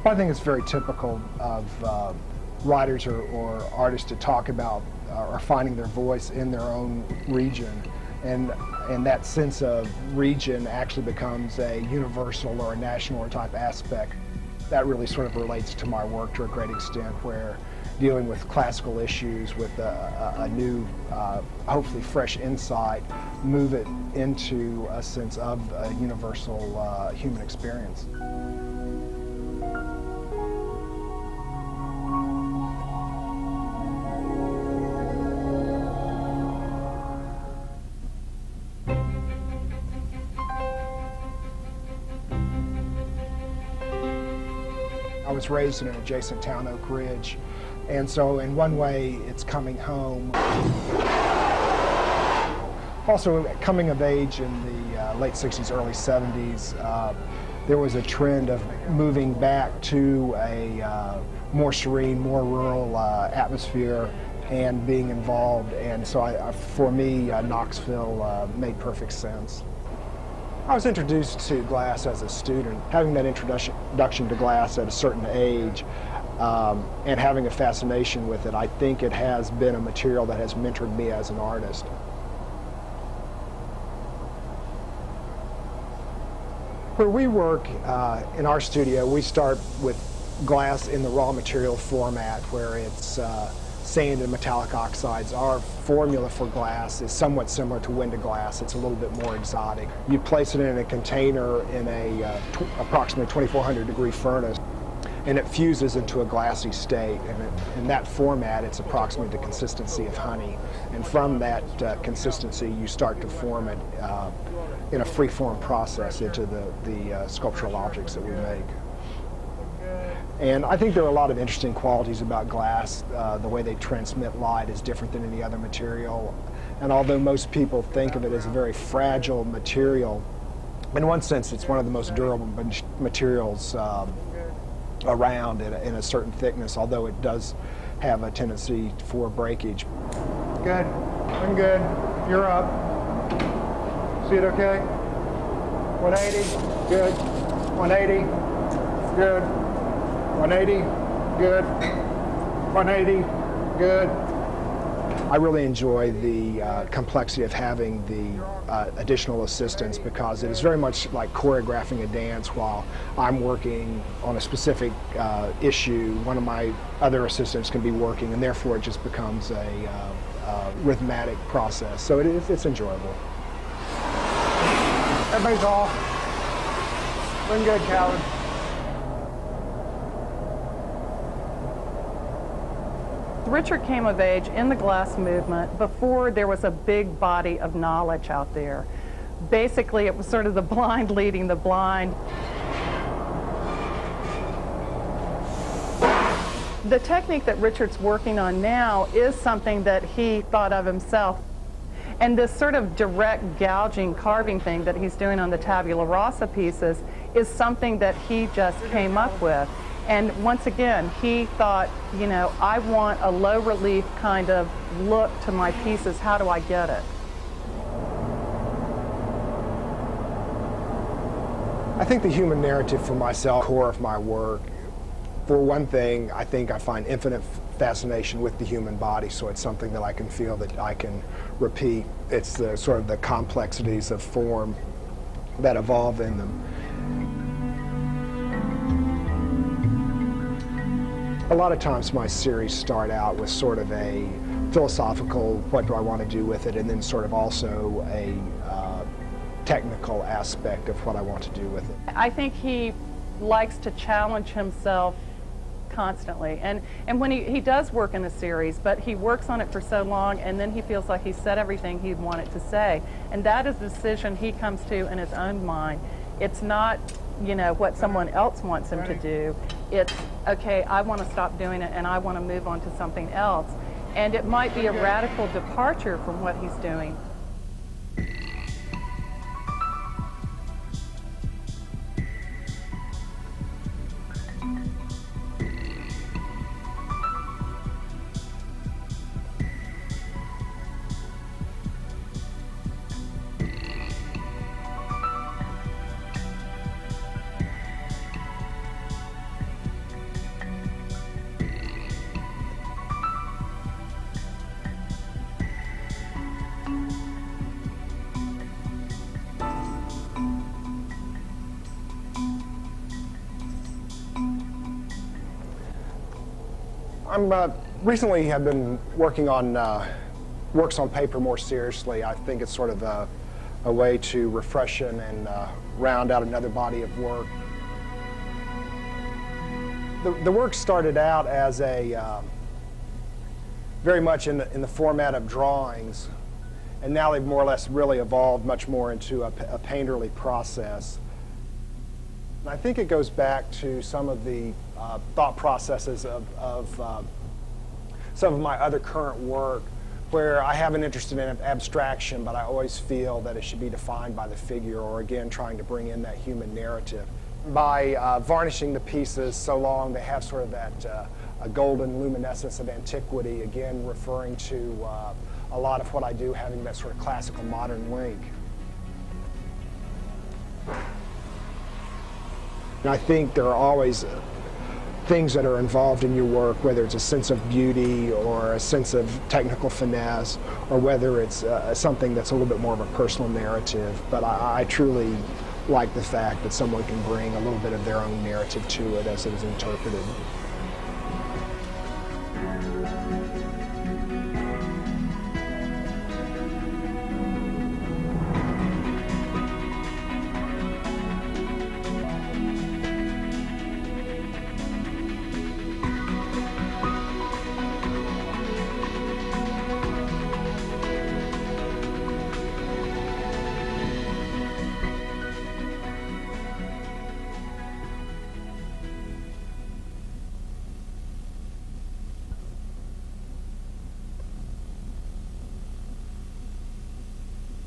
I think it's very typical of writers or artists to talk about or finding their voice in their own region, and that sense of region actually becomes a universal or a national type aspect. That really sort of relates to my work to a great extent, where dealing with classical issues with a new, hopefully fresh insight, move it into a sense of a universal human experience. I was raised in an adjacent town, Oak Ridge, and so in one way it's coming home. Also, coming of age in the late 60s, early 70s, there was a trend of moving back to a more serene, more rural atmosphere and being involved, and so for me, Knoxville made perfect sense. I was introduced to glass as a student. Having that introduction to glass at a certain age and having a fascination with it, I think it has been a material that has mentored me as an artist. Where we work in our studio, we start with glass in the raw material format, where it's sand and metallic oxides. Our formula for glass is somewhat similar to window glass. It's a little bit more exotic. You place it in a container in a approximately 2400 degree furnace, and it fuses into a glassy state. And in that format, it's approximately the consistency of honey. And from that consistency, you start to form it in a free-form process into the sculptural objects that we make. And I think there are a lot of interesting qualities about glass. The way they transmit light is different than any other material. And although most people think of it as a very fragile material, in one sense it's one of the most durable materials around in a certain thickness, although it does have a tendency for breakage. Good. I'm good. You're up. See it okay? 180. Good. 180. Good. 180, good. 180, good. I really enjoy the complexity of having the additional assistance, because it is very much like choreographing a dance. While I'm working on a specific issue, one of my other assistants can be working, and therefore it just becomes a rhythmic process. So it's enjoyable. Everybody's off. Looking good, Calvin. Richard came of age in the glass movement before there was a big body of knowledge out there. Basically, it was sort of the blind leading the blind. The technique that Richard's working on now is something that he thought of himself. And this sort of direct gouging, carving thing that he's doing on the tabula rasa pieces is something that he just came up with. And once again, he thought, you know, I want a low relief kind of look to my pieces. How do I get it? I think the human narrative for myself, core of my work. For one thing, I think I find infinite fascination with the human body, so it's something that I can feel that I can repeat. It's the sort of the complexities of form that evolve in them. A lot of times my series start out with sort of a philosophical, what do I want to do with it, and then sort of also a technical aspect of what I want to do with it. I think he likes to challenge himself constantly, and when he does work in a series, but he works on it for so long, and then he feels like he said everything he'd wanted to say, and that is a decision he comes to in his own mind. It's not, you know, what someone else wants him to do. It's, okay, I want to stop doing it and I want to move on to something else. And it might be a radical departure from what he's doing. I'm recently have been working on works on paper more seriously. I think it's sort of a way to refreshen and round out another body of work. The work started out as a very much in the format of drawings, and now they've more or less really evolved much more into a painterly process. And I think it goes back to some of the thought processes of some of my other current work, where I have an interest in abstraction, but I always feel that it should be defined by the figure, or again, trying to bring in that human narrative. By varnishing the pieces so long, they have sort of that a golden luminescence of antiquity, again referring to a lot of what I do having that sort of classical modern link. And I think there are always things that are involved in your work, whether it's a sense of beauty or a sense of technical finesse, or whether it's something that's a little bit more of a personal narrative. But I truly like the fact that someone can bring a little bit of their own narrative to it as it is interpreted.